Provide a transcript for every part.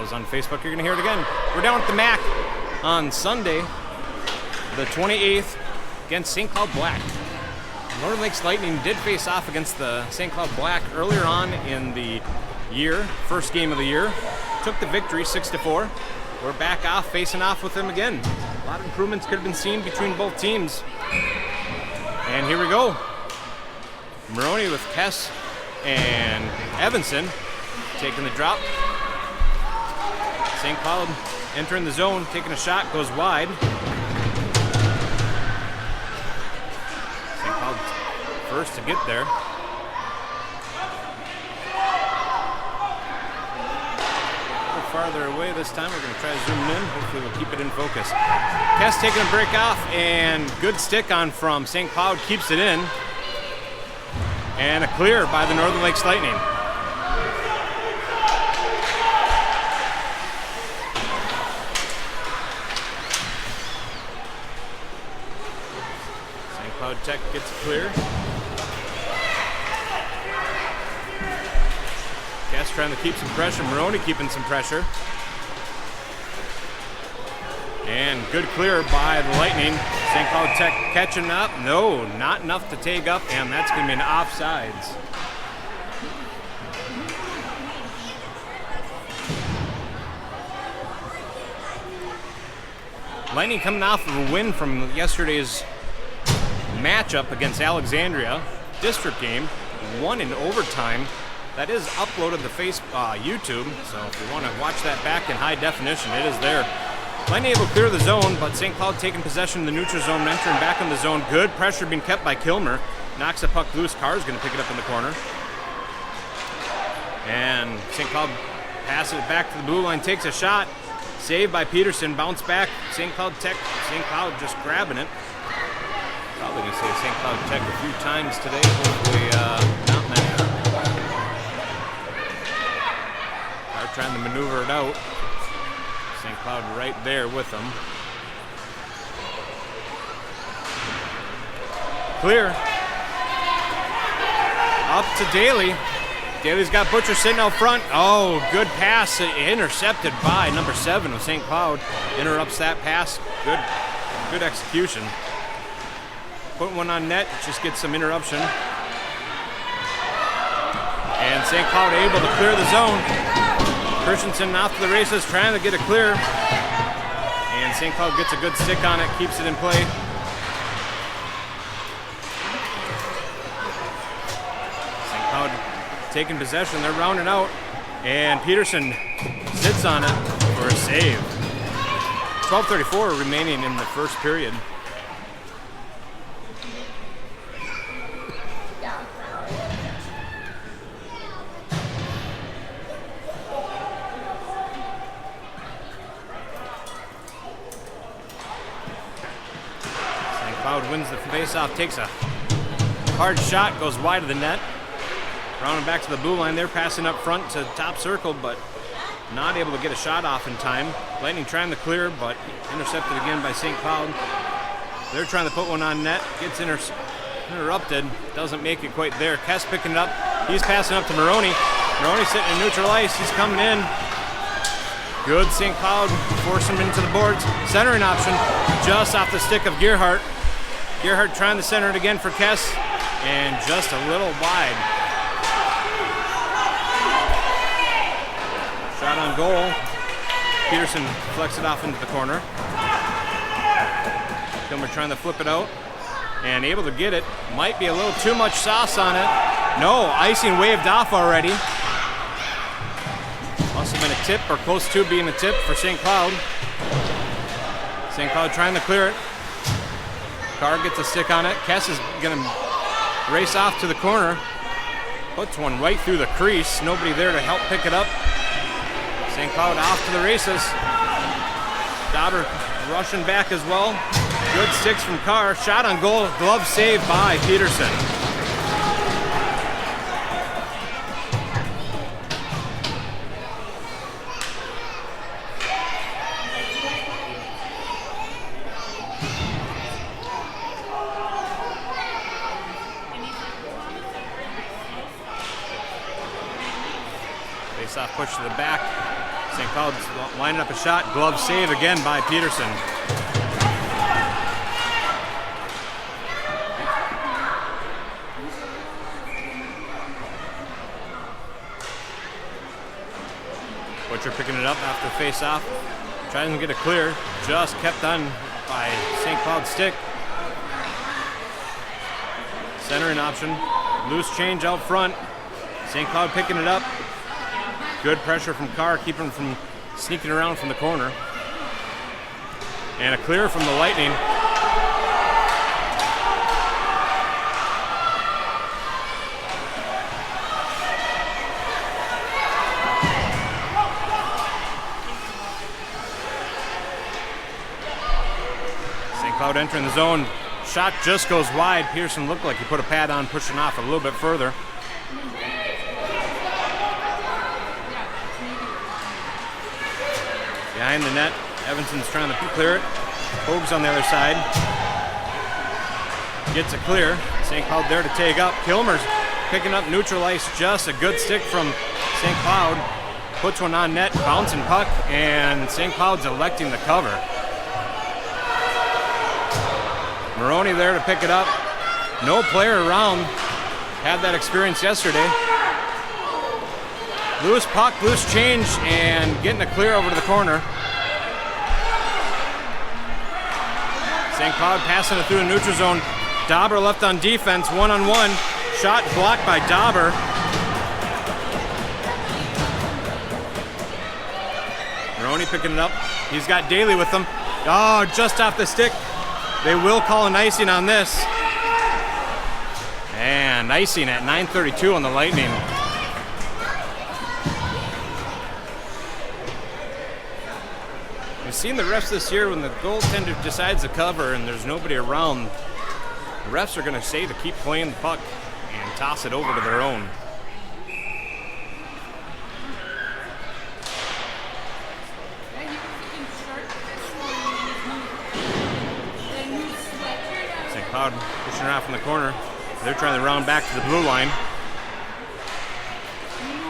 videos on Facebook, you're going to hear it again. We're down at the MAC on Sunday, the 28th, against St. Cloud Black. Northern Lakes Lightning did face off against the St. Cloud Black earlier on in the year, first game of the year. Took the victory 6-4. We're back off, facing off with them again. A lot of improvements could have been seen between both teams. And here we go. Moroni with Kes and Evanson taking the drop. St. Cloud entering the zone, taking a shot, goes wide. St. Cloud first to get there. A little farther away this time. We're going to try to zoom in. Hopefully we'll keep it in focus. Kes taking a break off, and good stick on from St. Cloud, keeps it in. And a clear by the Northern Lakes Lightning. St. Cloud Tech gets clear. Kes trying to keep some pressure. Moroni keeping some pressure. And good clear by the Lightning. St. Cloud Tech catching up. No, not enough to take up, and that's going to be an offsides. Lightning coming off of a win from yesterday's matchup against Alexandria. District game, won in overtime. That is uploaded to YouTube, so if you want to watch that back in high definition, it is there. Lightning able to clear the zone, but St. Cloud taking possession of the neutral zone, entering back in the zone. Good pressure being kept by Kilmer. Knocks the puck loose. Carr is going to pick it up in the corner. And St. Cloud passes it back to the blue line, takes a shot. Saved by Peterson, bounce back. St. Cloud just grabbing it. Probably going to say St. Cloud Tech a few times today. Hopefully not many. Carr trying to maneuver it out. St. Cloud right there with them. Clear. Up to Daley. Daley's got Butcher sitting out front. Oh, good pass. Intercepted by number 7 of St. Cloud. Interrupts that pass. Good execution. Put one on net. Just gets some interruption. And St. Cloud able to clear the zone. Christenson off to the races, trying to get it clear. And St. Cloud gets a good stick on it, keeps it in play. St. Cloud taking possession, they're rounding out. And Peterson sits on it for a save. 12:34 remaining in the first period. Wins the face-off, takes a hard shot, goes wide of the net. Rounding back to the blue line, they're passing up front to top circle, but not able to get a shot off in time. Lightning trying to clear, but intercepted again by St. Cloud. They're trying to put one on net, gets interrupted, doesn't make it quite there. Kes picking it up, he's passing up to Moroni. Moroni sitting in neutral ice, he's coming in. Good St. Cloud, forcing him into the boards. Centering option, just off the stick of Gerhardt. Gerhardt trying to center it again for Kes, and just a little wide. Shot on goal. Peterson flecks it off into the corner. Kilmer trying to flip it out, and able to get it. Might be a little too much sauce on it. No, icing waved off already. Must have been a tip, or close to being a tip for St. Cloud. St. Cloud trying to clear it. Carr gets a stick on it. Kes is going to race off to the corner. Puts one right through the crease. Nobody there to help pick it up. St. Cloud off to the races. Dauber rushing back as well. Good sticks from Carr. Shot on goal. Glove saved by Peterson. Push to the back. St. Cloud's lining up a shot. Glove save again by Peterson. Butcher picking it up after face-off. Trying to get it clear. Just kept on by St. Cloud's stick. Centering option. Loose change out front. St. Cloud picking it up. Good pressure from Carr, keeping him from sneaking around from the corner. And a clear from the Lightning. St. Cloud entering the zone. Shot just goes wide. Pearson looked like he put a pad on, pushing off a little bit further. Behind the net, Evanson's trying to clear it. Hogue's on the other side. Gets it clear. St. Cloud there to take up. Kilmer's picking up neutral ice. Just a good stick from St. Cloud. Puts one on net, bouncing puck, and St. Cloud's electing the cover. Moroni there to pick it up. No player around. Had that experience yesterday. Loose puck, loose change, and getting a clear over to the corner. St. Cloud passing it through the neutral zone. Dauber left on defense, one-on-one. Shot blocked by Dauber. Moroni picking it up. He's got Daley with him. Oh, just off the stick. They will call an icing on this. And icing at 9:32 on the Lightning. We've seen the refs this year when the goaltender decides to cover and there's nobody around, the refs are going to say to keep playing the puck and toss it over to their own. St. Cloud pushing her out from the corner. They're trying to round back to the blue line.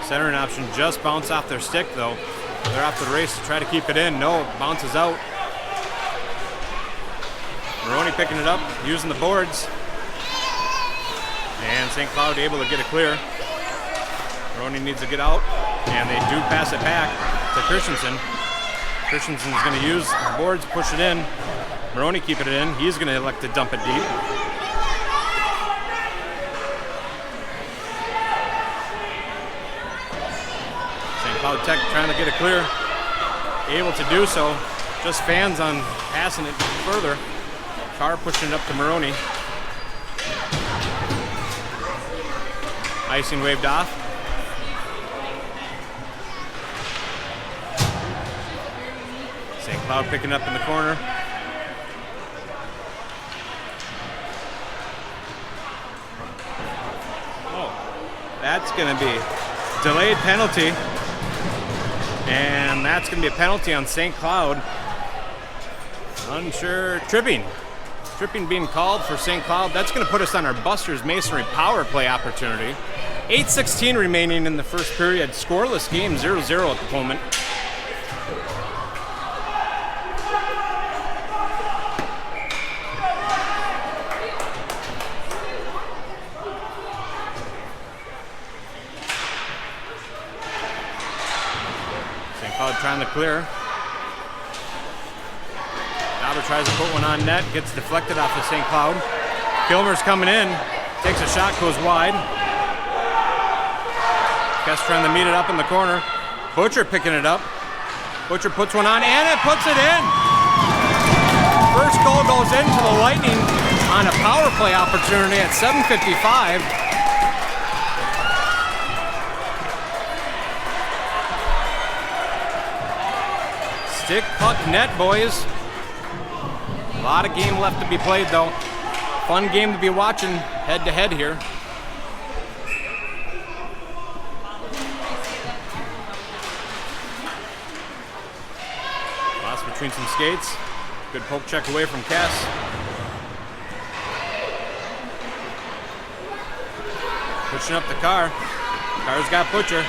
Centering option just bounced off their stick though. They're off the race to try to keep it in. No, bounces out. Moroni picking it up, using the boards. And St. Cloud able to get it clear. Moroni needs to get out, and they do pass it back to Christenson. Christenson's going to use the boards, push it in. Moroni keeping it in. He's going to elect to dump it deep. Cloud Tech trying to get it clear, able to do so. Just fans on passing it further. Carr pushing it up to Moroni. Icing waved off. St. Cloud picking up in the corner. Oh, that's going to be delayed penalty. And that's going to be a penalty on St. Cloud. Unsure. Tripping being called for St. Cloud. That's going to put us on our Buster's Masonry power play opportunity. 8:16 remaining in the first period. Scoreless game, 0-0 at the moment. Trying to clear. Dauber tries to put one on net, gets deflected off of St. Cloud. Kilmer's coming in, takes a shot, goes wide. Kes trying to meet it up in the corner. Butcher picking it up. Butcher puts one on, and it puts it in. First goal goes into the Lightning on a power play opportunity at 7:55. Stick, puck, net, boys. A lot of game left to be played, though. Fun game to be watching head-to-head here. Lost between some skates. Good poke check away from Kes. Pushing up the Carr. Carr's got Butcher.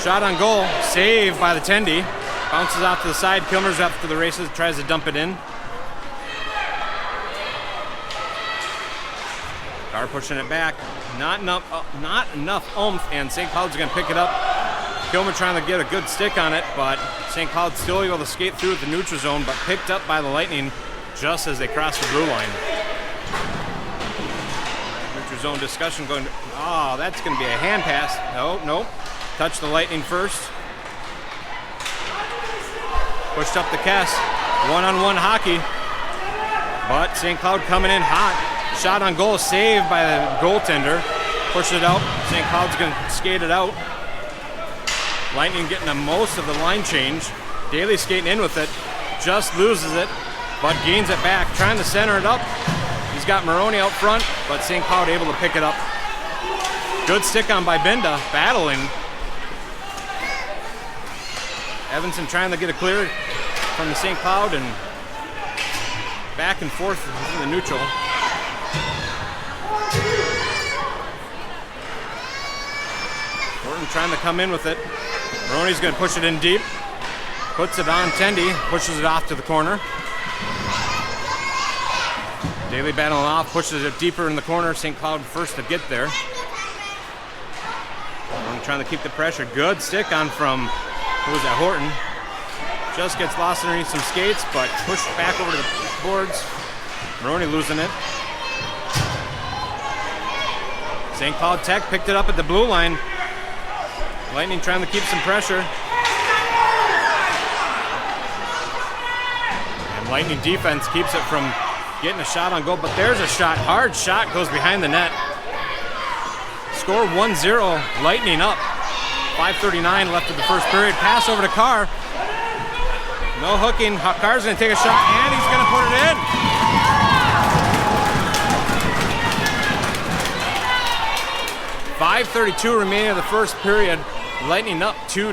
Shot on goal, saved by the Tendy. Bounces off to the side, Kilmer's up to the races, tries to dump it in. Carr pushing it back, not enough oomph, and St. Cloud's gonna pick it up. Kilmer trying to get a good stick on it, but St. Cloud still able to skate through at the neutral zone, but picked up by the Lightning just as they cross the blue line. Neutral zone discussion going, oh, that's gonna be a hand pass. Nope. Touch the Lightning first. Pushed up the Kes, one-on-one hockey, but St. Cloud coming in hot. Shot on goal, saved by the goaltender. Pushes it out, St. Cloud's gonna skate it out. Lightning getting the most of the line change. Daley skating in with it, just loses it, but gains it back, trying to center it up. He's got Moroni out front, but St. Cloud able to pick it up. Good stick on by Binda, battling. Evanson trying to get a clear from the St. Cloud and back and forth in the neutral. Horton trying to come in with it. Moroni's going to push it in deep. Puts it on Tendy, pushes it off to the corner. Daley battling off, pushes it deeper in the corner. St. Cloud first to get there. Horton trying to keep the pressure. Good stick on from, who was that, Horton. Just gets lost underneath some skates, but pushed back over to the boards. Moroni losing it. St. Cloud Tech picked it up at the blue line. Lightning trying to keep some pressure. And Lightning defense keeps it from getting a shot on goal, but there's a shot. Hard shot goes behind the net. Score 1-0, Lightning up. 5:39 left of the first period. Pass over to Carr. No hooking. Carr's going to take a shot, and he's going to put it in. .532 remaining of the first period. Lightning up 2-0.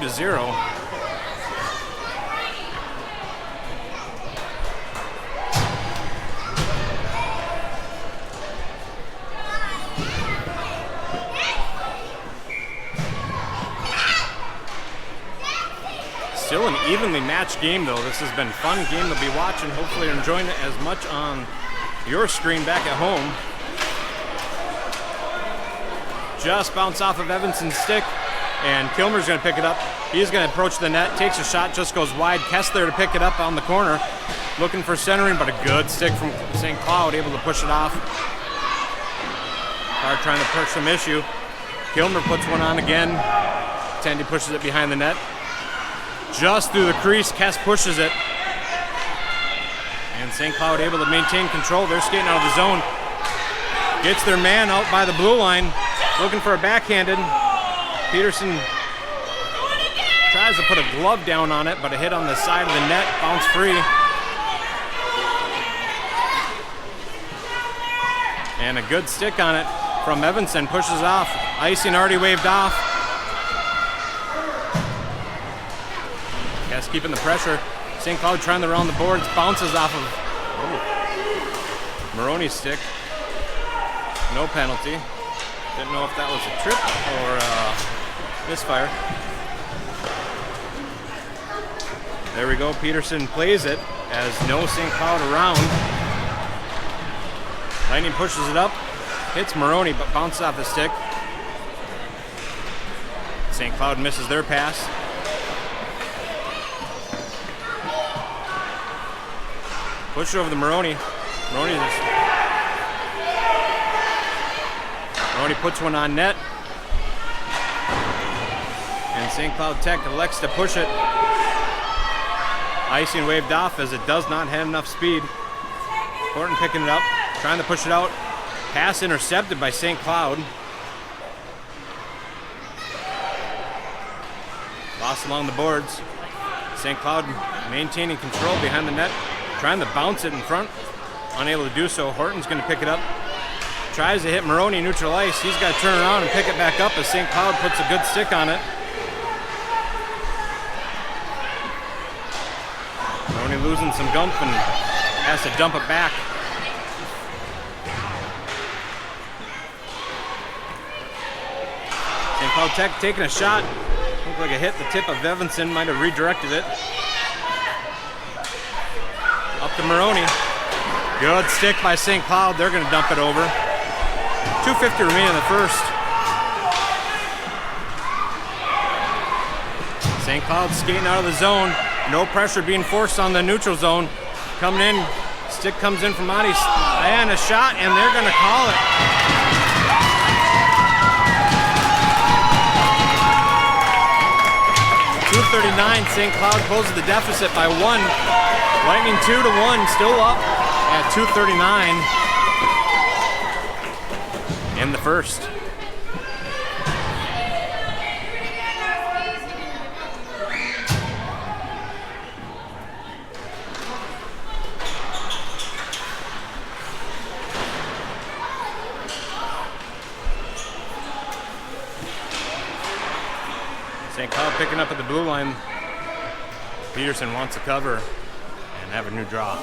Still an evenly matched game, though. This has been a fun game to be watching. Hopefully you're enjoying it as much on your screen back at home. Just bounced off of Evanson's stick, and Kilmer's going to pick it up. He's going to approach the net, takes a shot, just goes wide. Kes there to pick it up on the corner. Looking for centering, but a good stick from St. Cloud, able to push it off. Carr trying to push some issue. Kilmer puts one on again. Tendy pushes it behind the net. Just through the crease, Kes pushes it. And St. Cloud able to maintain control. They're skating out of the zone. Gets their man out by the blue line. Looking for a backhanded. Peterson tries to put a glove down on it, but a hit on the side of the net, bounce free. And a good stick on it from Evanson, pushes off. Icing already waved off. Kes keeping the pressure. St. Cloud trying to round the boards, bounces off of Moroni's stick. No penalty. Didn't know if that was a trip or misfire. There we go. Peterson plays it as no St. Cloud around. Lightning pushes it up, hits Moroni, but bounces off the stick. St. Cloud misses their pass. Push it over to Moroni. Moroni puts one on net. And St. Cloud Tech elects to push it. Icing waved off as it does not have enough speed. Horton picking it up, trying to push it out. Pass intercepted by St. Cloud. Lost along the boards. St. Cloud maintaining control behind the net, trying to bounce it in front. Unable to do so. Horton's going to pick it up. Tries to hit Moroni neutral ice. He's got to turn around and pick it back up as St. Cloud puts a good stick on it. Moroni losing some gump and has to dump it back. St. Cloud Tech taking a shot. I think Looked like a hit the tip of Evanson, might have redirected it. Up to Moroni. Good stick by St. Cloud. They're going to dump it over. 2:50 remaining in the first. St. Cloud skating out of the zone. No pressure being forced on the neutral zone. Coming in. Stick comes in from Monty. And a shot, and they're going to call it. .239, St. Cloud closes the deficit by 1. Lightning 2-1, still up at 2:39 in the first. St. Cloud picking up at the blue line. Peterson wants to cover and have a new draw.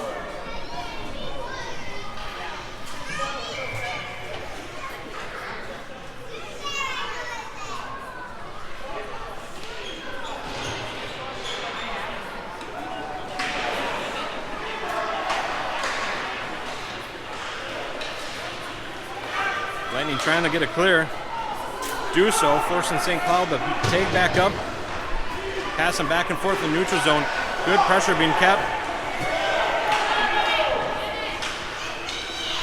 Lightning trying to get a clear. Do so, forcing St. Cloud to take back up. Passing back and forth in neutral zone. Good pressure being kept.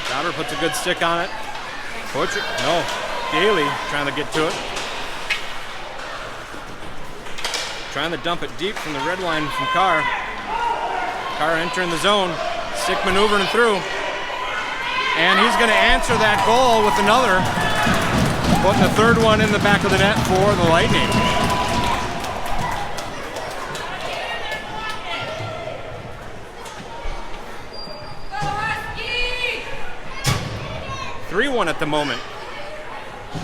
Dauber puts a good stick on it. Butcher, no. Daley trying to get to it. Trying to dump it deep from the red line from Carr. Carr entering the zone. Stick maneuvering through. And he's going to answer that goal with another. Putting the third one in the back of the net for the Lightning. Go 3-1 at the moment.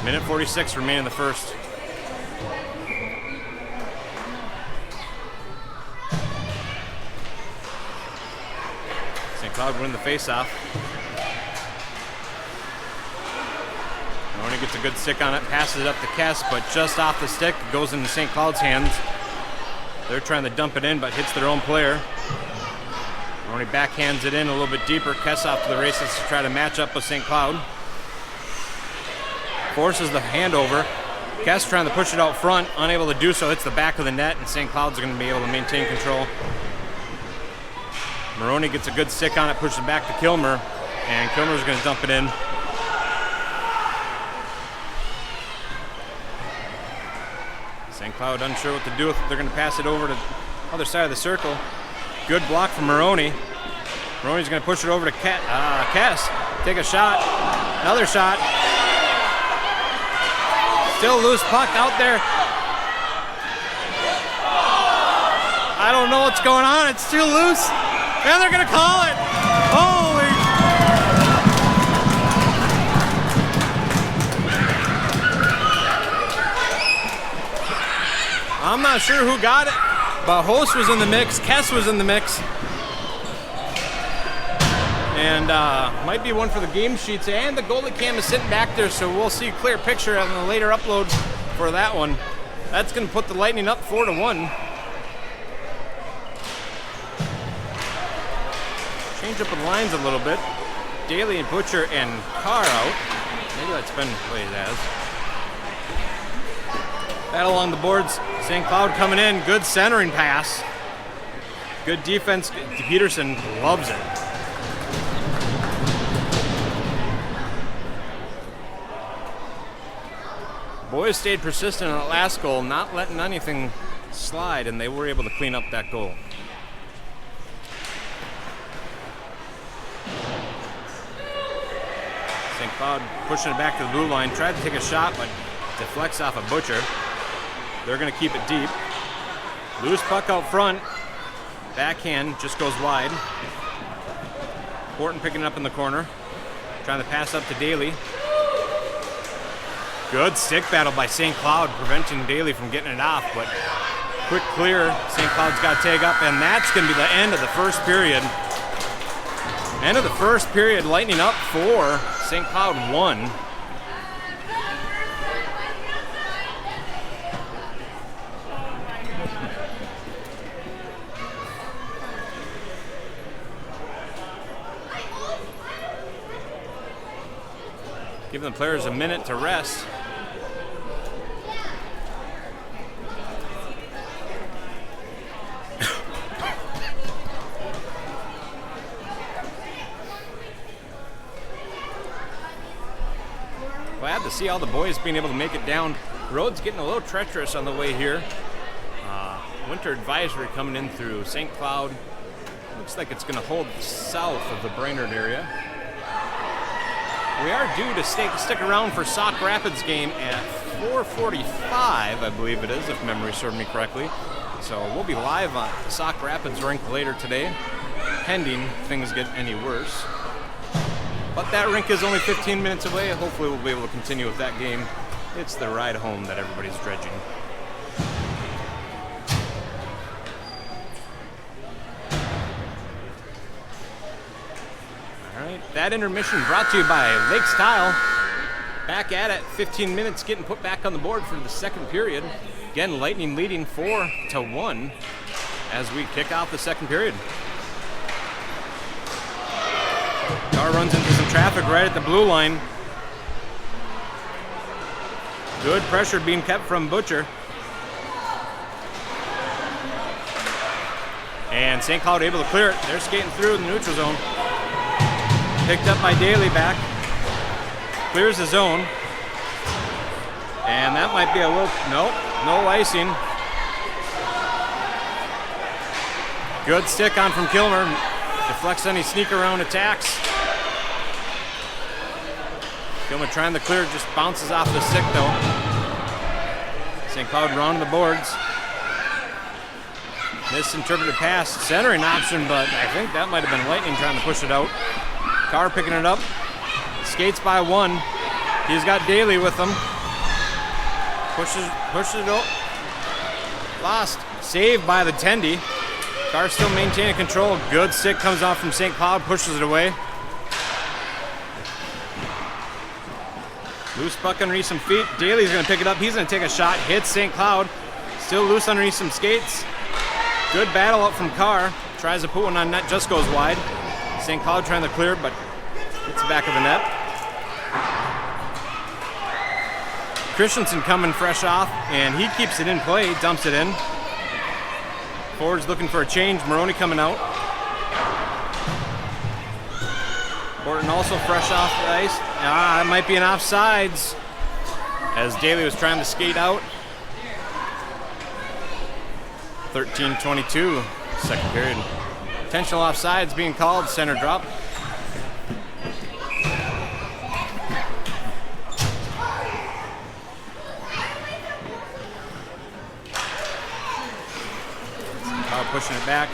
Minute 46 remaining in the first. St. Cloud win the faceoff. Moroni gets a good stick on it, passes it up to Kes, but just off the stick, it goes into St. Cloud's hands. They're trying to dump it in, but hits their own player. Moroni backhands it in a little bit deeper. Kes off to the races to try to match up with St. Cloud. Forces the handover. Kes trying to push it out front, unable to do so. Hits the back of the net, and St. Cloud's going to be able to maintain control. Moroni gets a good stick on it, pushes it back to Kilmer, and Kilmer's going to dump it in. St. Cloud unsure what to do with it. They're going to pass it over to the other side of the circle. Good block from Moroni. Moroni's going to push it over to Kes. Take a shot. Another shot. Still loose puck out there. I don't know what's going on. It's still loose. And they're going to call it. Holy. I'm not sure who got it, but Host was in the mix. Kes was in the mix. And might be one for the game sheets. And the goalie cam is sitting back there, so we'll see a clear picture on the later upload for that one. That's going to put the Lightning up 4-1. Change up the lines a little bit. Daley and Butcher and Carr out. Maybe that's been played as. Battle along the boards. St. Cloud coming in. Good centering pass. Good defense. Peterson loves it. Boys stayed persistent on that last goal, not letting anything slide, and they were able to clean up that goal. St. Cloud pushing it back to the blue line. Tried to take a shot, but deflects off a Butcher. They're going to keep it deep. Loose puck out front. Backhand just goes wide. Horton picking it up in the corner. Trying to pass up to Daley. Good stick battle by St. Cloud, preventing Daley from getting it off, but quick clear. St. Cloud's got to take up, and that's going to be the end of the first period. End of the first period, Lightning up 4, St. Cloud 1. Giving the players a minute to rest. Glad to see all the boys being able to make it down. Road's getting a little treacherous on the way here. Winter advisory coming in through St. Cloud. Looks like it's going to hold south of the Brainerd area. We are due to stick around for Sauk Rapids game at 4:45, I believe it is, if memory serves me correctly. So we'll be live on the Sauk Rapids rink later today, pending things get any worse. But that rink is only 15 minutes away. Hopefully we'll be able to continue with that game. It's the ride home that everybody's dredging. All right, that intermission brought to you by Lakes Tile. Back at it, 15 minutes getting put back on the board for the second period. Again, Lightning leading 4-1 as we kick off the second period. Carr runs into some traffic right at the blue line. Good pressure being kept from Butcher. And St. Cloud able to clear it. They're skating through in the neutral zone. Picked up by Daley back. Clears the zone. And that might be a little, no icing. Good stick on from Kilmer. Deflects any sneak around attacks. Kilmer trying to clear, just bounces off the stick though. St. Cloud rounding the boards. Misinterpreted pass, centering option, but I think that might have been Lightning trying to push it out. Carr picking it up. Skates by one. He's got Daley with him. Pushes it out. Lost. Saved by the Tendy. Carr still maintaining control. Good stick comes off from St. Cloud, pushes it away. Loose puck underneath some feet. Daley's going to pick it up. He's going to take a shot. Hits St. Cloud. Still loose underneath some skates. Good battle up from Carr. Tries to put one on net, just goes wide. St. Cloud trying to clear, but hits the back of the net. Christenson coming fresh off, and he keeps it in play, dumps it in. Forwards looking for a change. Moroni coming out. Horton also fresh off the ice. It might be an offsides as Daley was trying to skate out. 13:22, second period. Intentional offsides being called, center drop. Pushing it back.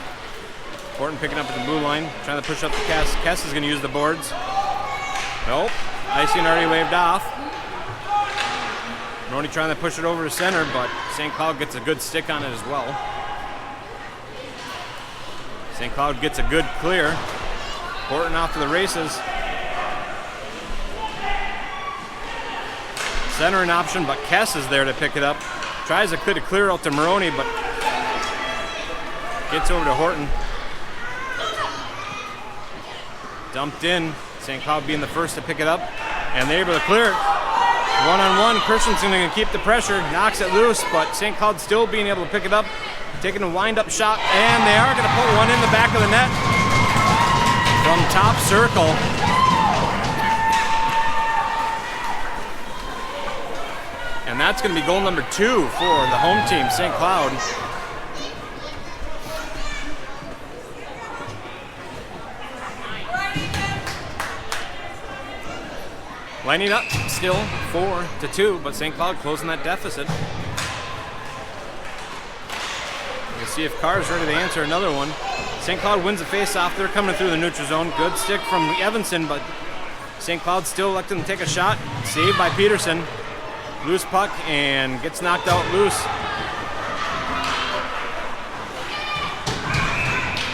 Horton picking up at the blue line, trying to push up the Kes. Kes is going to use the boards. Nope. Icing already waved off. Moroni trying to push it over to center, but St. Cloud gets a good stick on it as well. St. Cloud gets a good clear. Horton off to the races. Centering option, but Kes is there to pick it up. Tries to clear out to Moroni, but gets over to Horton. Dumped in. St. Cloud being the first to pick it up. And they're able to clear it. One-on-one. Christenson going to keep the pressure. Knocks it loose, but St. Cloud still being able to pick it up. Taking a wind-up shot. And they are going to put one in the back of the net. From top circle. And that's going to be goal number 2 for the home team, St. Cloud. Lining up still 4-2, but St. Cloud closing that deficit. We'll see if Carr's ready to answer another one. St. Cloud wins the face-off. They're coming through the neutral zone. Good stick from Evanson, but St. Cloud still electing to take a shot. Saved by Peterson. Loose puck and gets knocked out loose.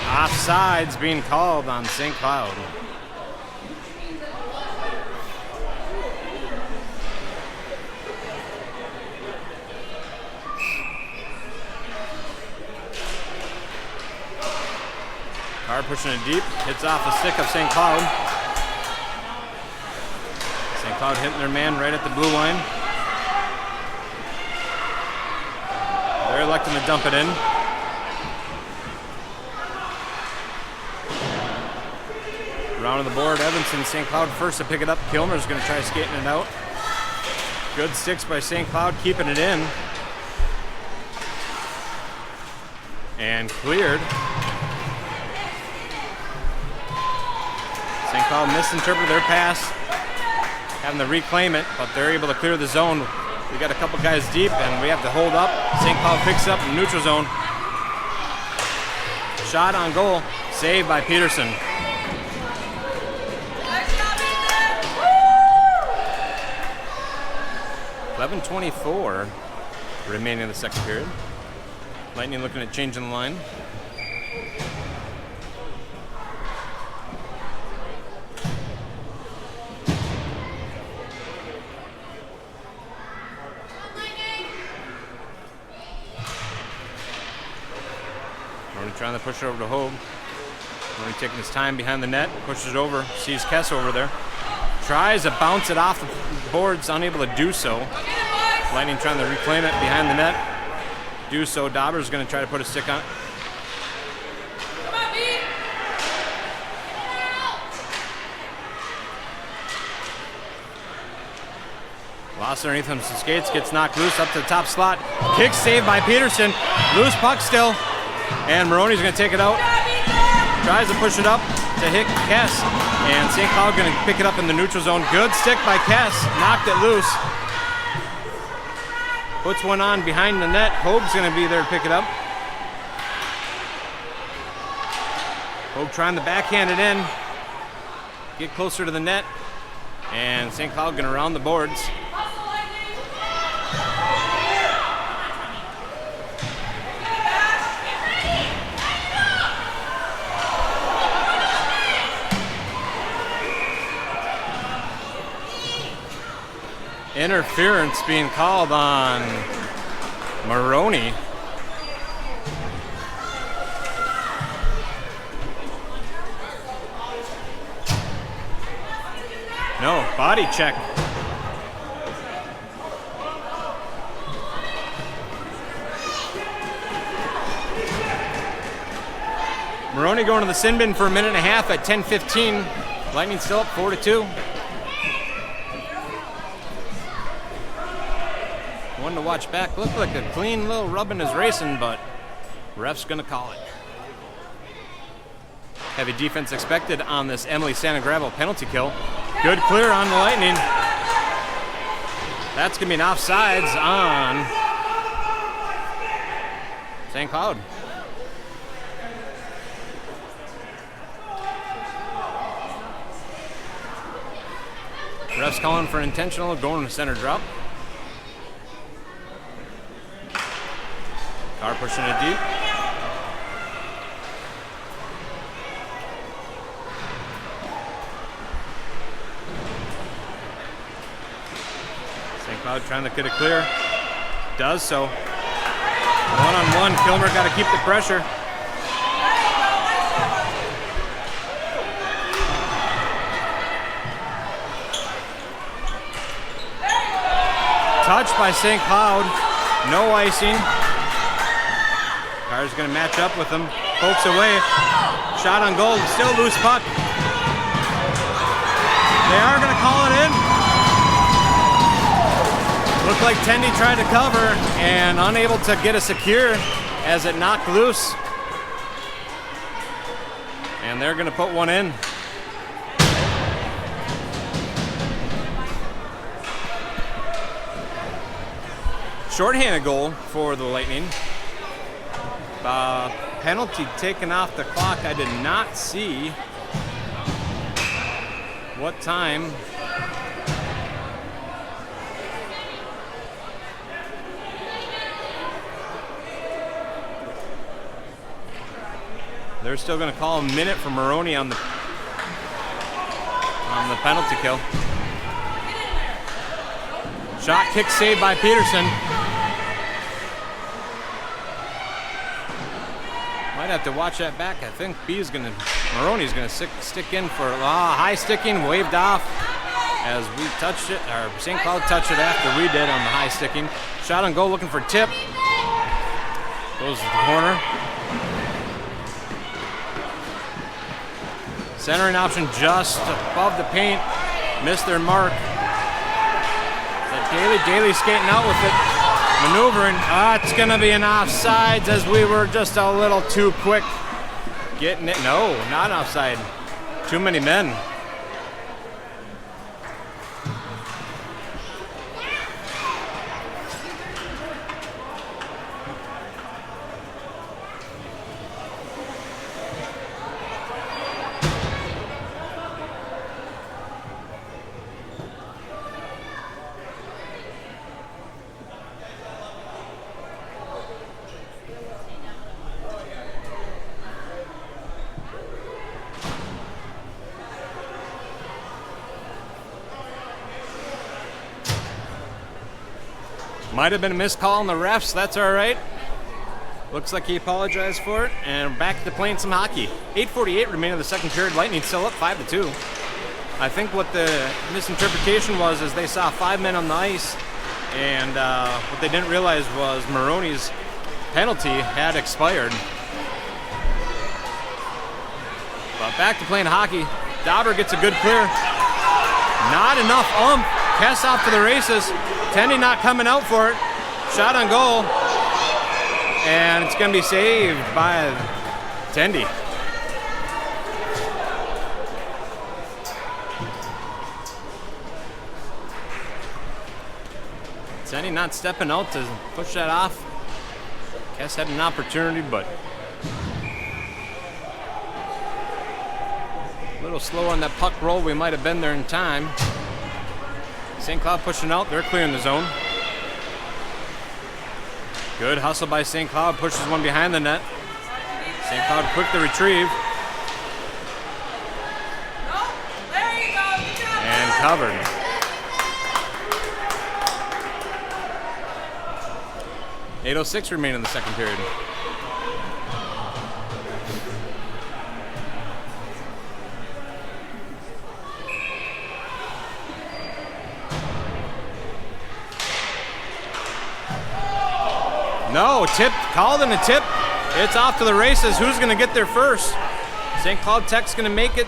Offsides being called on St. Cloud. Carr pushing it deep, hits off the stick of St. Cloud. St. Cloud hitting their man right at the blue line. They're electing to dump it in. Round of the board, Evanston, St. Cloud first to pick it up. Kilmer's going to try skating it out. Good sticks by St. Cloud, keeping it in. And cleared. St. Cloud misinterpreted their pass, having to reclaim it, but they're able to clear the zone. We got a couple guys deep, and we have to hold up. St. Cloud picks up in the neutral zone. Shot on goal, saved by Peterson. .11:24 remaining in the second period. Lightning looking at changing the line. Moroni trying to push it over to Hogue. Moroni taking his time behind the net, pushes it over, sees Kes over there. Tries to bounce it off the boards, unable to do so. Lightning trying to reclaim it behind the net. Do so. Dauber's going to try to put a stick on it. Lost underneath him, some skates, gets knocked loose up to the top slot. Kick saved by Peterson. Loose puck still. And Moroni's going to take it out. Tries to push it up to hit Kes. And St. Cloud going to pick it up in the neutral zone. Good stick by Kes. Knocked it loose. Puts one on behind the net. Hogue's going to be there to pick it up. Hogue trying to backhand it in. Get closer to the net. And St. Cloud going to round the boards. Interference being called on Moroni. No, body check. Moroni going to the sin bin for a minute and a half at 10:15. Lightning still up 4-2. One to watch back. Looked like a clean little rubbing is racing, but ref's gonna call it. Heavy defense expected on this Emily Santa Gravel penalty kill. Good clear on the Lightning. That's gonna be an offsides on St. Cloud. Ref's calling for intentional, going to center drop. Carr pushing it deep. St. Cloud trying to get it clear. Does so. One-on-one, Kilmer got to keep the pressure. Touched by St. Cloud. No icing. Carr's going to match up with him. Pokes away. Shot on goal. Still loose puck. They are going to call it in. Looked like Tendy tried to cover and unable to get it secure as it knocked loose. And they're going to put one in. Shorthanded goal for the Lightning. Penalty taken off the clock. I did not see what time. They're still going to call a minute for Moroni on the penalty kill. Shot kick saved by Peterson. Might have to watch that back. I think Moroni's gonna stick in for high sticking, waved off. as we touched it, or St. Cloud touched it after we did on the high sticking. Shot on goal, looking for tip. Goes to the corner. Centering option just above the paint. Missed their mark. Daley skating out with it. Maneuvering. It's going to be an offsides as we were just a little too quick getting it. No, not offside. Too many men. Might have been a missed call on the refs. That's all right. Looks like he apologized for it. And back to playing some hockey. 8:48 remaining in the second period. Lightning still up 5-2. I think what the misinterpretation was is they saw 5 men on the ice, and what they didn't realize was Moroni's penalty had expired. But back to playing hockey. Dauber gets a good clear. Not enough ump. Kes off to the races. Tendy not coming out for it. Shot on goal. And it's going to be saved by Tendy. Tendy not stepping out to push that off. Kes had an opportunity, but a little slow on that puck roll. We might have been there in time. St. Cloud pushing out. They're clearing the zone. Good hustle by St. Cloud. Pushes one behind the net. St. Cloud quick to retrieve. And covered. .806 remaining in the second period. No, tip, called in a tip. It's off to the races. Who's going to get there first? St. Cloud Tech's going to make it.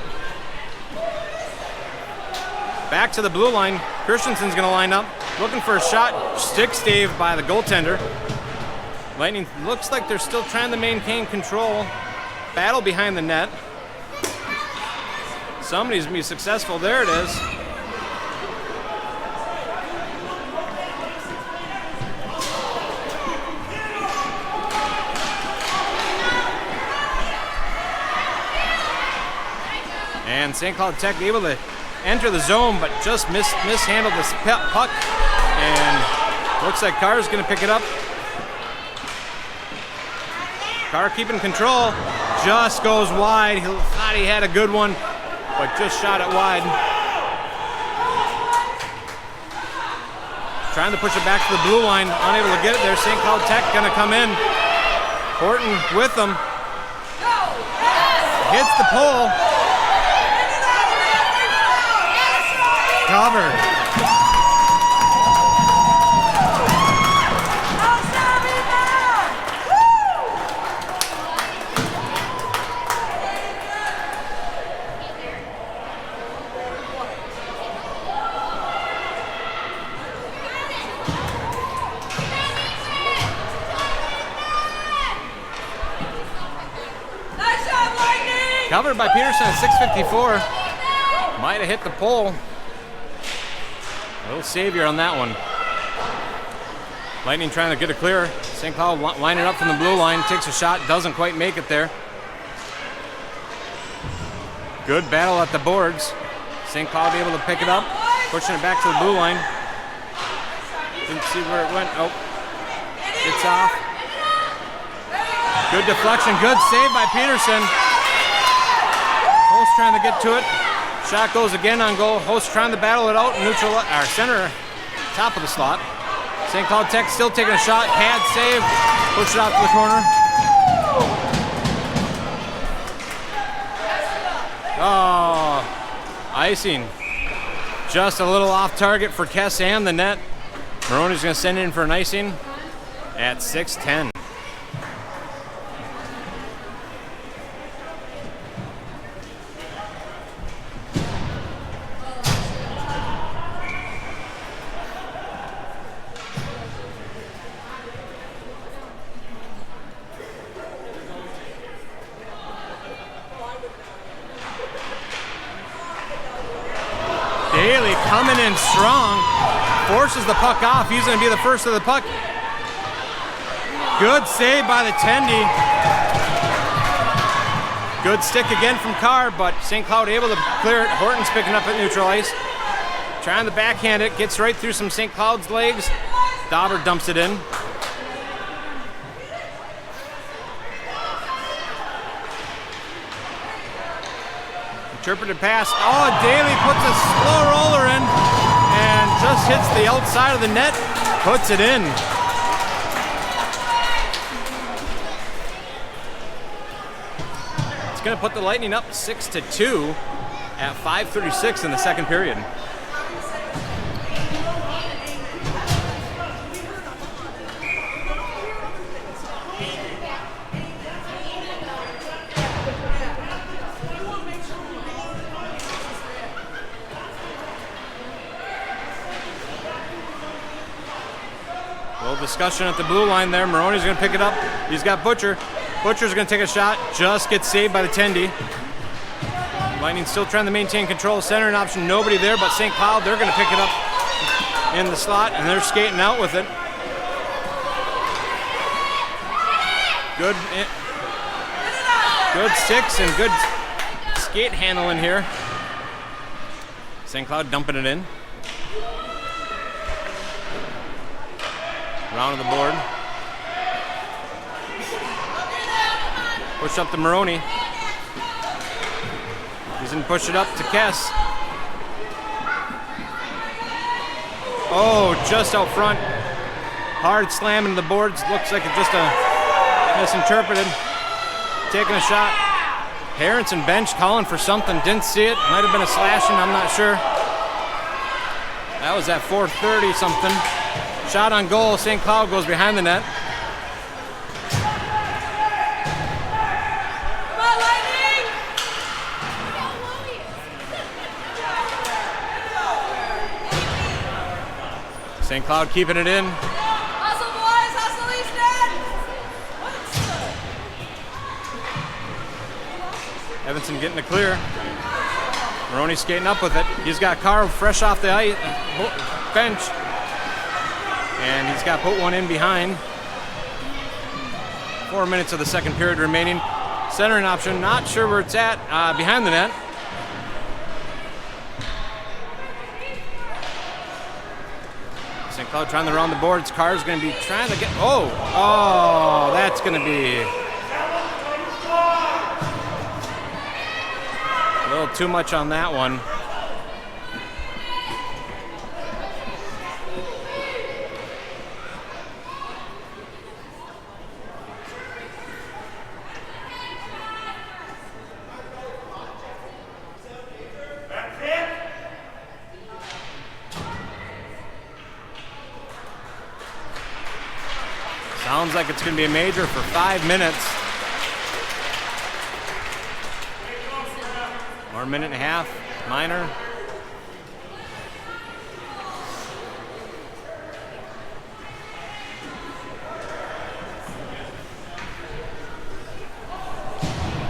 Back to the blue line. Christenson's going to line up. Looking for a shot. Stick staved by the goaltender. Lightning looks like they're still trying to maintain control. Battle behind the net. Somebody's going to be successful. There it is. And St. Cloud Tech able to enter the zone, but just mishandled this puck. And looks like Carr's going to pick it up. Carr keeping control. Just goes wide. He thought he had a good one, but just shot it wide. Trying to push it back to the blue line. Unable to get it there. St. Cloud Tech going to come in. Horton with them. Hits the pole. Covered. Covered by Peterson at 6:54. Might have hit the pole. A little savior on that one. Lightning trying to get a clear. St. Cloud lining up from the blue line. Takes a shot. Doesn't quite make it there. Good battle at the boards. St. Cloud able to pick it up. Pushing it back to the blue line. Didn't see where it went. Oh. It's off. Good deflection. Good save by Peterson. Host trying to get to it. Shot goes again on goal. Host trying to battle it out. Neutral, our center, top of the slot. St. Cloud Tech still taking a shot. Pad save. Push it out to the corner. Oh, icing. Just a little off target for Kes and the net. Moroni's going to send it in for an icing at 6-10. Daley coming in strong, forces the puck off. He's going to be the first of the puck. Good save by the Tendy. Good stick again from Carr, but St. Cloud able to clear it. Horton's picking up at neutral ice. Trying to backhand it, gets right through some St. Cloud's legs. Dauber dumps it in. Interpreted pass. Oh, Daley puts a slow roller in and just hits the outside of the net, puts it in. It's going to put the Lightning up 6-2 at 5:36 in the second period. Discussion at the blue line there. Moroni's going to pick it up. He's got Butcher. Butcher's going to take a shot. Just gets saved by the Tendy. Lightning still trying to maintain control. Center an option. Nobody there but St. Cloud. They're going to pick it up in the slot, and they're skating out with it. Good sticks and good skate handling here. St. Cloud dumping it in. Round of the board. Push up to Moroni. He's going to push it up to Kes. Oh, just out front. Hard slam into the boards. Looks like it's just a misinterpreted. Taking a shot. Harrison bench calling for something. Didn't see it. Might have been a slashing. I'm not sure. That was at 4:30 something. Shot on goal. St. Cloud goes behind the net. Come on, Lightning! St. Cloud keeping it in. Hustle, boys! Hustle, Easton! Evanson getting it clear. Moroni skating up with it. He's got Carr fresh off the ice, bench. And he's got put one in behind. 4 minutes of the second period remaining. Centering option, not sure where it's at, behind the net. St. Cloud trying to round the boards. Carr's going to be trying to get, oh, that's going to be a little too much on that one. Sounds like it's going to be a major for 5 minutes. 1 minute and a half, minor.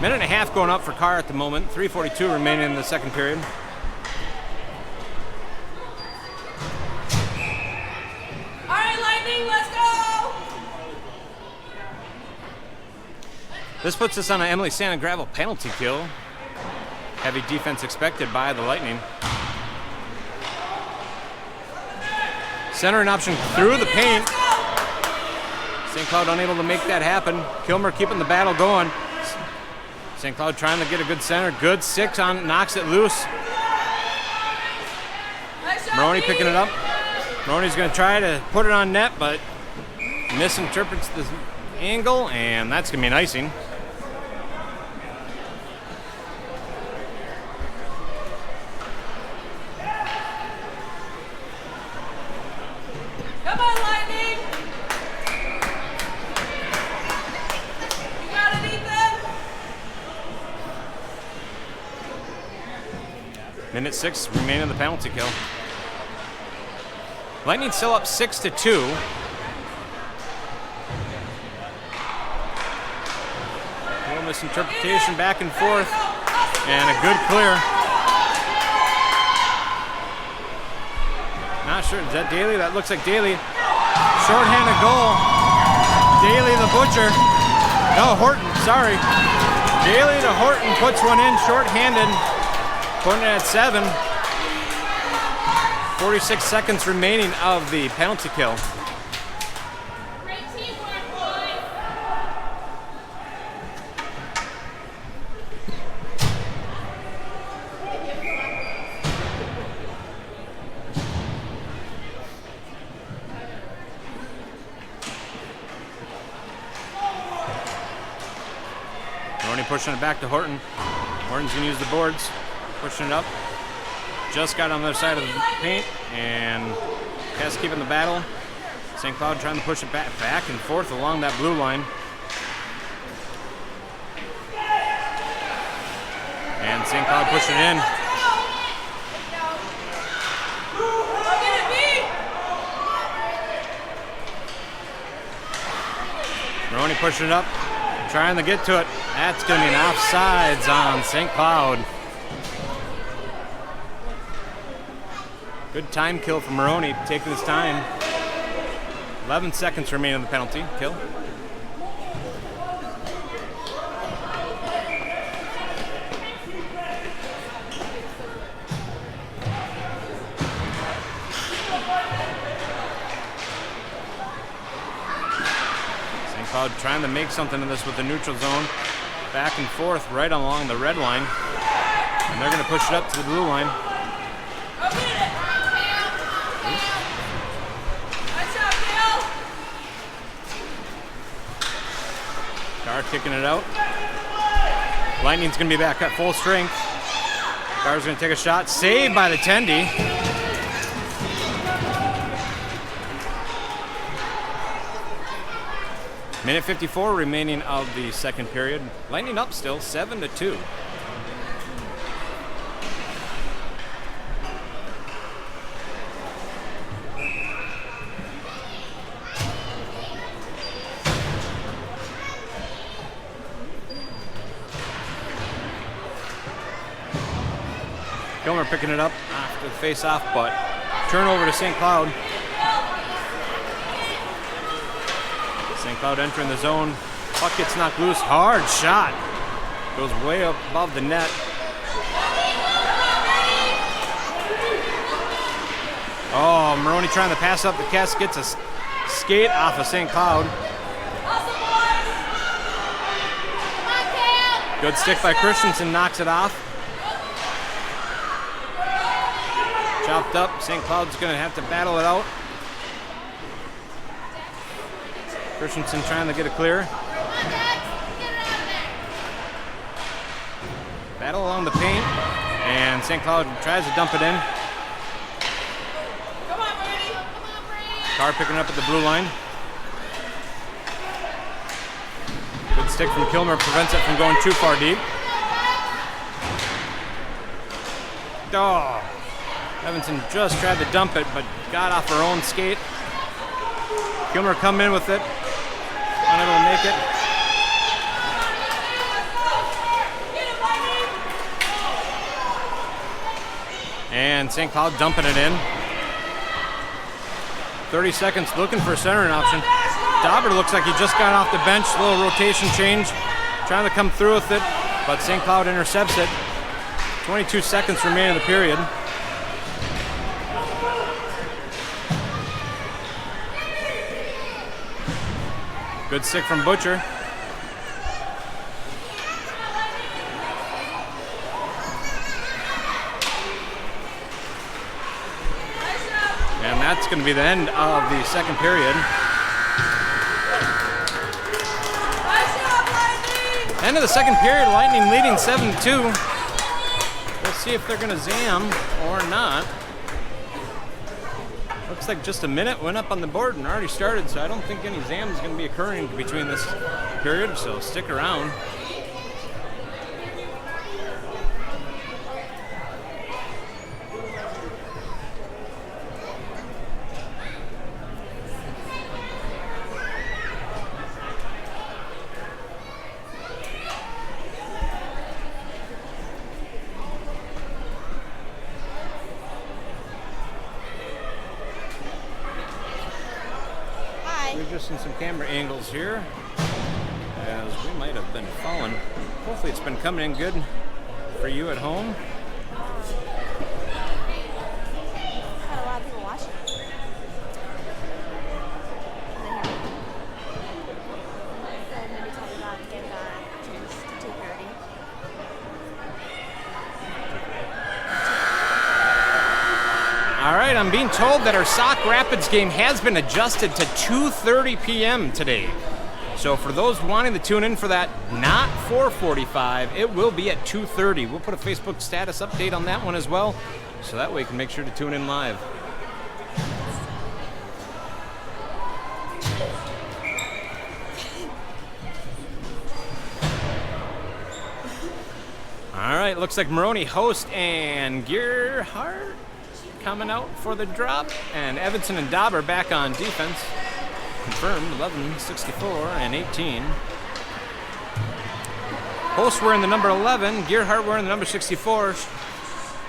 Minute and a half going up for Carr at the moment. 3:42 remaining in the second period. All right, Lightning, let's go! This puts us on an Emily Santa Gravel penalty kill. Heavy defense expected by the Lightning. Center an option through the paint. St. Cloud unable to make that happen. Kilmer keeping the battle going. St. Cloud trying to get a good center. Good six on, knocks it loose. Moroni picking it up. Moroni's going to try to put it on net, but misinterprets the angle, and that's going to be an icing. Minute 6 remaining in the penalty kill. Lightning still up 6-2. A little misinterpretation back and forth, and a good clear. Not sure, is that Daley? That looks like Daley. Shorthanded goal. Daley the Butcher. No, Horton, sorry. Daley to Horton puts one in, shorthanded. Putting it at 7. 46 seconds remaining of the penalty kill. Great teamwork, boys. Moroni pushing it back to Horton. Horton's gonna use the boards, pushing it up. Just got on the other side of the paint, and Kes keeping the battle. St. Cloud trying to push it back and forth along that blue line. And St. Cloud pushing it in. Moroni pushing it up, trying to get to it. That's going to be an offsides on St. Cloud. Good time kill from Moroni, taking his time. 11 seconds remaining on the penalty kill. St. Cloud trying to make something of this with the neutral zone. Back and forth right along the red line. And they're going to push it up to the blue line. Carr kicking it out. Lightning's going to be back at full strength. Carr's going to take a shot. Saved by the Tendy. Minute 54 remaining of the second period. Lightning up still, 7-2. Kilmer picking it up after the face-off, but turnover to St. Cloud. St. Cloud entering the zone. Puck gets knocked loose. Hard shot. Goes way up above the net. Oh, Moroni trying to pass up the Kes. Gets a skate off of St. Cloud. Good stick by Christenson. Knocks it off. Chopped up. St. Cloud's going to have to battle it out. Christenson trying to get a clear. Battle along the paint. And St. Cloud tries to dump it in. Come on, Brady. Carr picking up at the blue line. Good stick from Kilmer. Prevents it from going too far deep. Oh. Evanson just tried to dump it, but got off her own skate. Kilmer come in with it. Unable to make it. And St. Cloud dumping it in. 30 seconds looking for a centering option. Dauber looks like he just got off the bench. A little rotation change. Trying to come through with it, but St. Cloud intercepts it. 22 seconds remaining in the period. Good stick from Butcher. And that's going to be the end of the second period. End of the second period, Lightning leading 7-2. Let's see if they're going to zam or not. Looks like just a minute went up on the board and already started, so I don't think any zam is going to be occurring between this period, so stick around. adjusting some camera angles here, as we might have been falling. Hopefully it's been coming in good for you at home. Had a lot of people watching. Maybe tell me about getting to 2:30. All right, I'm being told that our Sauk Rapids game has been adjusted to 2:30 p.m. today. So for those wanting to tune in for that, not 4:45, it will be at 2:30. We'll put a Facebook status update on that one as well, so that way you can make sure to tune in live. All right, looks like Moroni, Host, and Gerhardt coming out for the drop, and Evanson and Dauber back on defense. Confirmed 11, 64, and 18. Host wearing the number 11, Gerhardt wearing the number 64.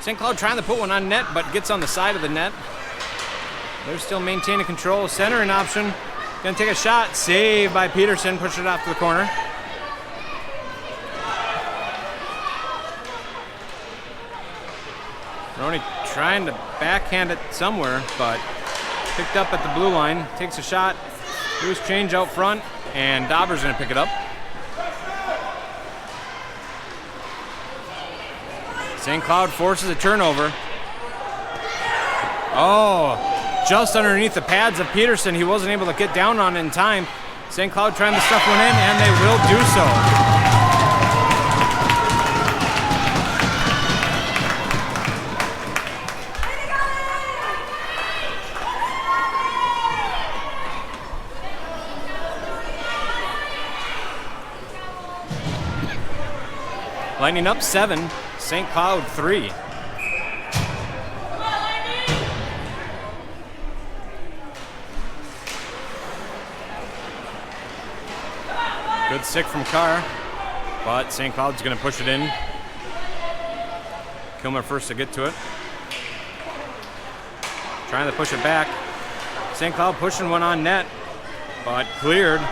St. Cloud trying to put one on net, but gets on the side of the net. They're still maintaining control. Center in option. Gonna take a shot. Saved by Peterson. Push it off to the corner. Moroni trying to backhand it somewhere, but picked up at the blue line. Takes a shot. Loose change out front, and Dauber's going to pick it up. St. Cloud forces a turnover. Oh, just underneath the pads of Peterson. He wasn't able to get down on it in time. St. Cloud trying to stuff one in, and they will do so. Lightning up 7, St. Cloud 3. Good stick from Carr, but St. Cloud's going to push it in. Kilmer first to get to it. Trying to push it back. St. Cloud pushing one on net, but cleared.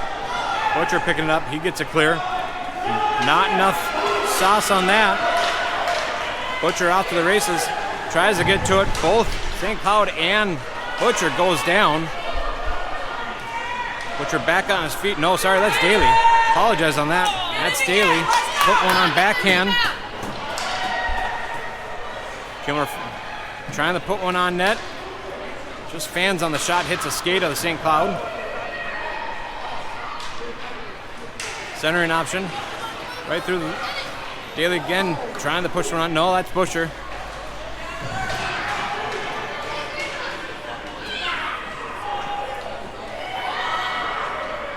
Butcher picking it up. He gets it clear. Not enough sauce on that. Butcher off to the races. Tries to get to it. Both St. Cloud and Butcher goes down. Butcher back on his feet. No, sorry, that's Daley. Apologize on that. That's Daley. Put one on backhand. Kilmer trying to put one on net. Just fans on the shot. Hits a skate of the St. Cloud. Centering option. Right through the Daley again, trying to push one on. No, that's Butcher.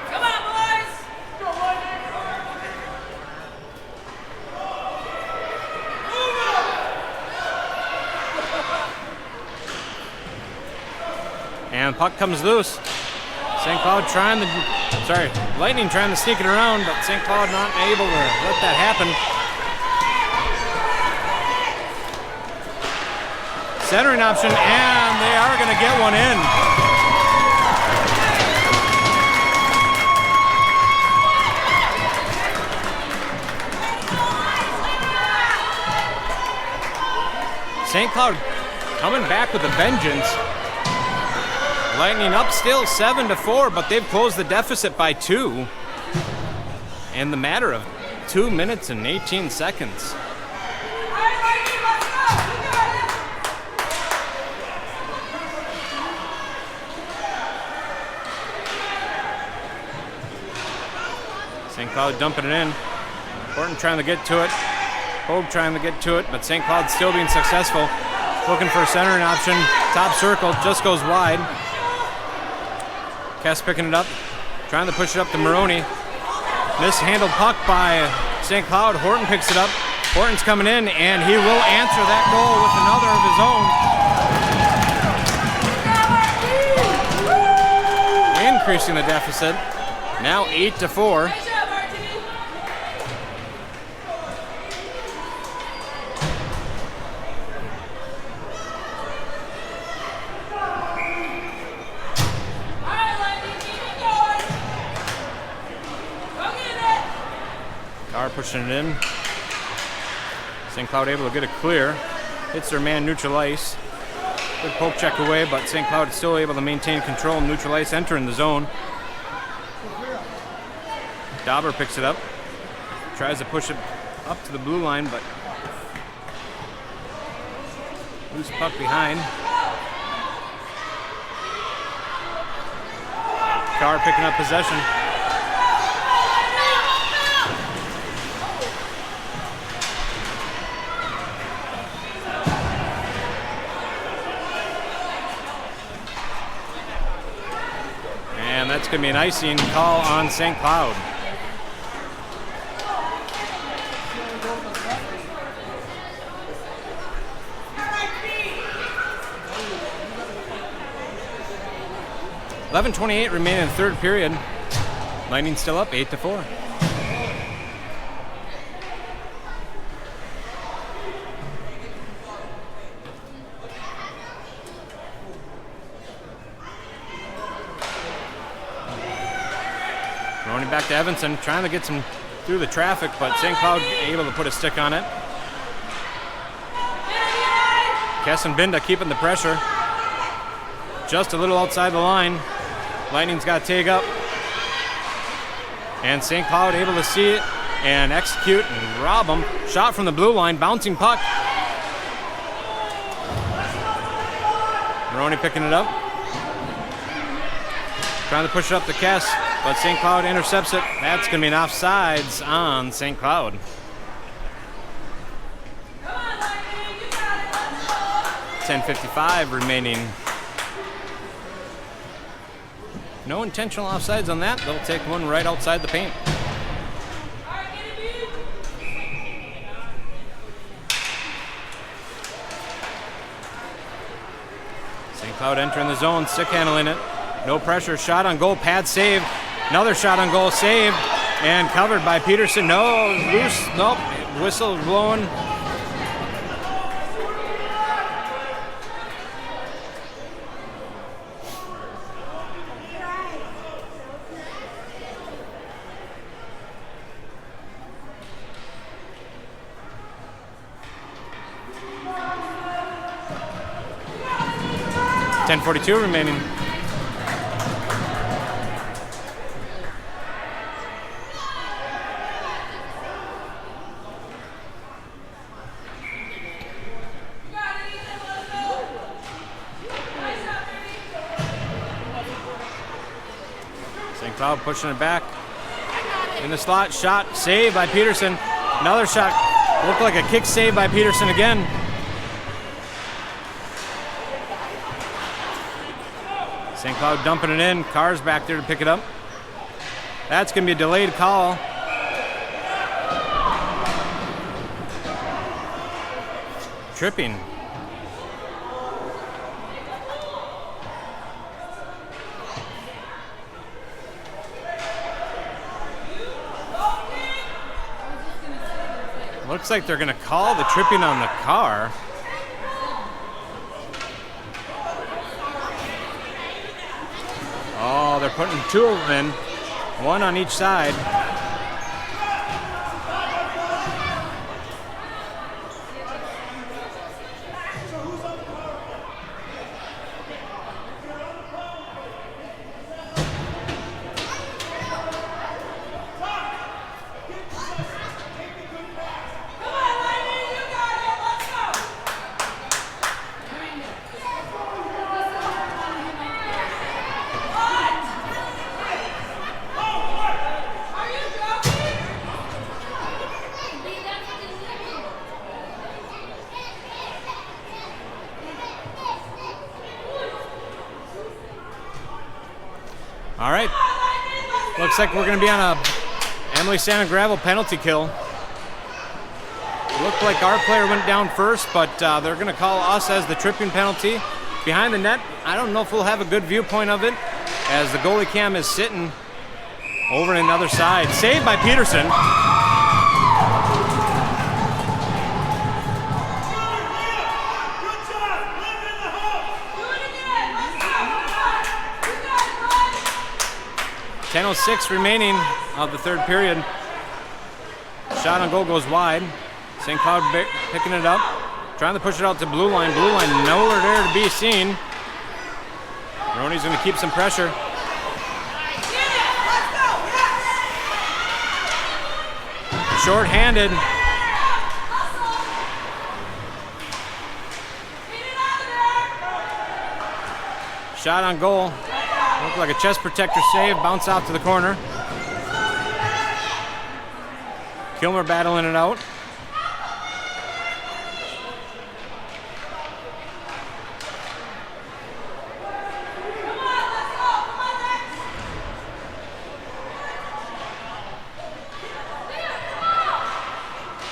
Come on, boys! And puck comes loose. St. Cloud trying to, Lightning trying to sneak it around, but St. Cloud not able to let that happen. Centering option, and they are going to get one in. St. Cloud coming back with a vengeance. Lightning up still 7-4, but they've closed the deficit by 2 in the matter of 2 minutes and 18 seconds. St. Cloud dumping it in. Horton trying to get to it. Hogue trying to get to it, but St. Cloud still being successful. Looking for a centering option. Top circle, just goes wide. Kes picking it up. Trying to push it up to Moroni. Mishandled puck by St. Cloud. Horton picks it up. Horton's coming in, and he will answer that goal with another of his own. Increasing the deficit. Now 8-4. pushing it in. St. Cloud able to get it clear. Hits their man neutral ice. Good poke check away, but St. Cloud is still able to maintain control. Neutral ice entering the zone. Dauber picks it up. Tries to push it up to the blue line, but loose puck behind. Carr picking up possession. And that's going to be an icing call on St. Cloud. .28 remaining in the third period. Lightning still up 8-4. Moroni back to Evanson, trying to get some through the traffic, but St. Cloud able to put a stick on it. Kes and Binda keeping the pressure. Just a little outside the line. Lightning's got to take up. And St. Cloud able to see it and execute and rob them. Shot from the blue line, bouncing puck. Moroni picking it up. Trying to push it up to Kes, but St. Cloud intercepts it. That's going to be an offsides on St. Cloud. .55 remaining. No intentional offsides on that. They'll take one right outside the paint. St. Cloud entering the zone, stick handling it. No pressure, shot on goal, pad save. Another shot on goal, saved, and covered by Peterson. No, loose, nope, whistle blowing. .42 remaining. St. Cloud pushing it back. In the slot, shot, saved by Peterson. Another shot, looked like a kick save by Peterson again. St. Cloud dumping it in. Carr's back there to pick it up. That's going to be a delayed call. Tripping. Looks like they're going to call the tripping on the car. Oh, they're putting two of them in, one on each side. All right, looks like we're going to be on a Emily Santa Gravel penalty kill. Looked like our player went down first, but they're going to call us as the tripping penalty. Behind the net, I don't know if we'll have a good viewpoint of it, as the goalie cam is sitting over on the other side. Saved by Peterson. .10:06 remaining of the third period. Shot on goal goes wide. St. Cloud picking it up. Trying to push it out to blue line. Blue line nowhere there to be seen. Moroni's going to keep some pressure. Short-handed. Shot on goal. Looked like a chest protector save. Bounce out to the corner. Kilmer battling it out.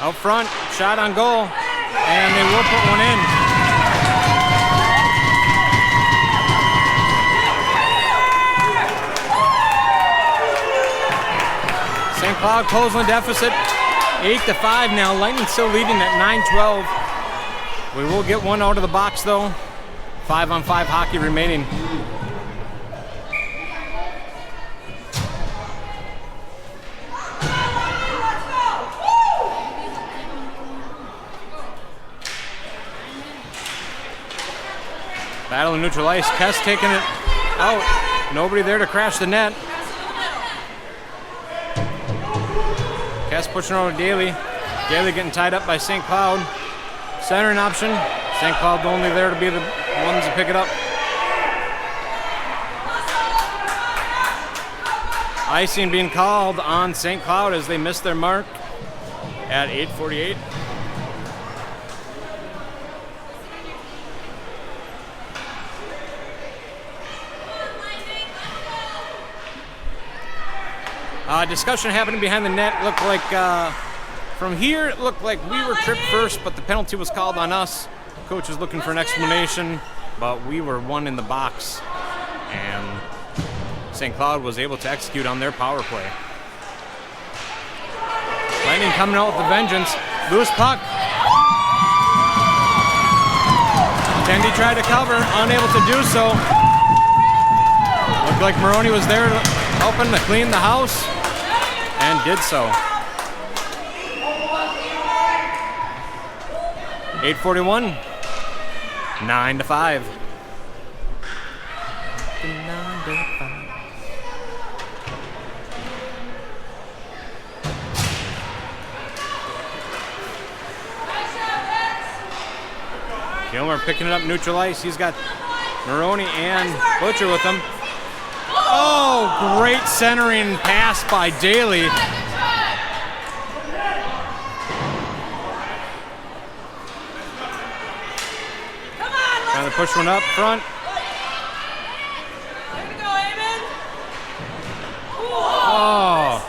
Out front, shot on goal, and they will put one in. St. Cloud closing the deficit, 8-5 now. Lightning still leading at 9-12. We will get one out of the box though. 5-on-5 hockey remaining. Battle in neutral ice. Kes taking it out. Nobody there to crash the net. Kes pushing over to Daley. Daley getting tied up by St. Cloud. Centering option. St. Cloud only there to be the ones to pick it up. Icing being called on St. Cloud as they missed their mark at 8:48. Discussion happening behind the net. Looked like from here it looked like we were tripped first, but the penalty was called on us. Coach is looking for an explanation, but we were one in the box, and St. Cloud was able to execute on their power play. Lightning coming out with a vengeance. Loose puck. Tendy tried to cover, unable to do so. Looked like Moroni was there helping to clean the house, and did so. 8:41, 9-5. Kilmer picking it up neutral ice. He's got Moroni and Butcher with him. Oh, great centering pass by Daley. Trying to push one up front. Oh,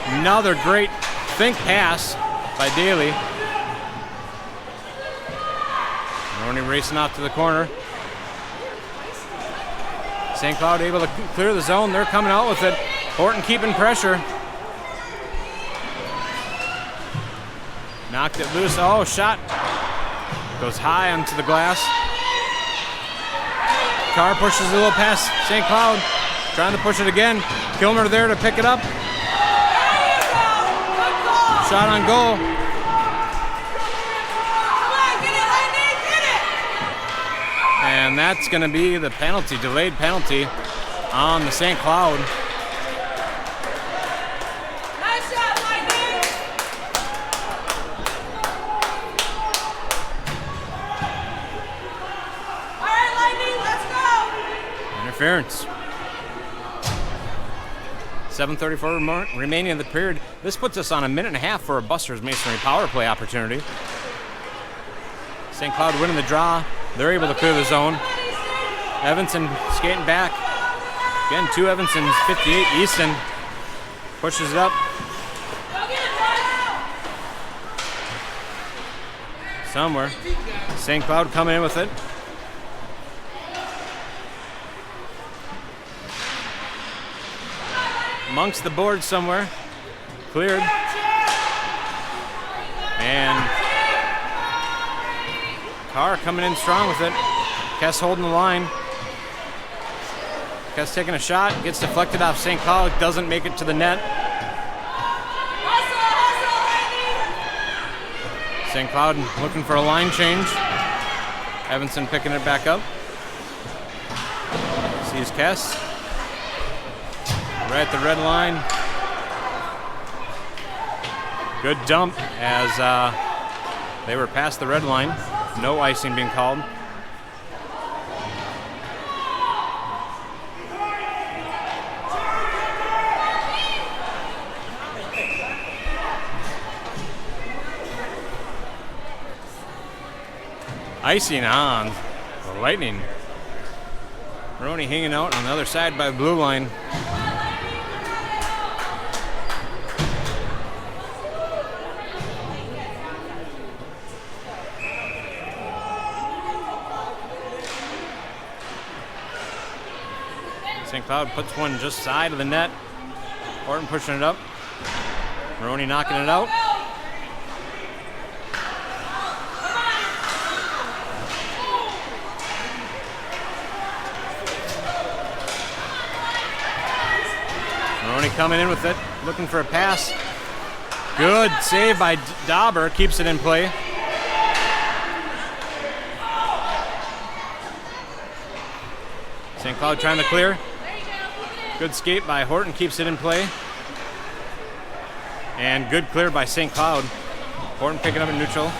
another great think pass by Daley. Moroni racing out to the corner. St. Cloud able to clear the zone. They're coming out with it. Horton keeping pressure. Knocked it loose. Oh, shot. Goes high onto the glass. Carr pushes a little past St. Cloud. Trying to push it again. Kilmer there to pick it up. Shot on goal. And that's going to be the penalty, delayed penalty on the St. Cloud. Nice shot, Lightning! All right, Lightning, let's go! Interference. 7:34 remaining in the period. This puts us on a minute and a half for a Buster's Masonry power play opportunity. St. Cloud winning the draw. They're able to clear the zone. Evanson skating back. Again, two Evansons, 58. Easton pushes it up. Somewhere. St. Cloud coming in with it. Amongst the boards somewhere. Cleared. And Carr coming in strong with it. Kes holding the line. Kes taking a shot, gets deflected off St. Cloud, doesn't make it to the net. St. Cloud looking for a line change. Evanson picking it back up. Sees Kes. Right at the red line. Good dump as they were past the red line. No icing being called. Icing on the Lightning. Moroni hanging out on the other side by the blue line. St. Cloud puts one just side of the net. Horton pushing it up. Moroni knocking it out. Moroni coming in with it, looking for a pass. Good save by Dauber, keeps it in play. St. Cloud trying to clear. Good skate by Horton, keeps it in play. And good clear by St. Cloud. Horton picking up in neutral.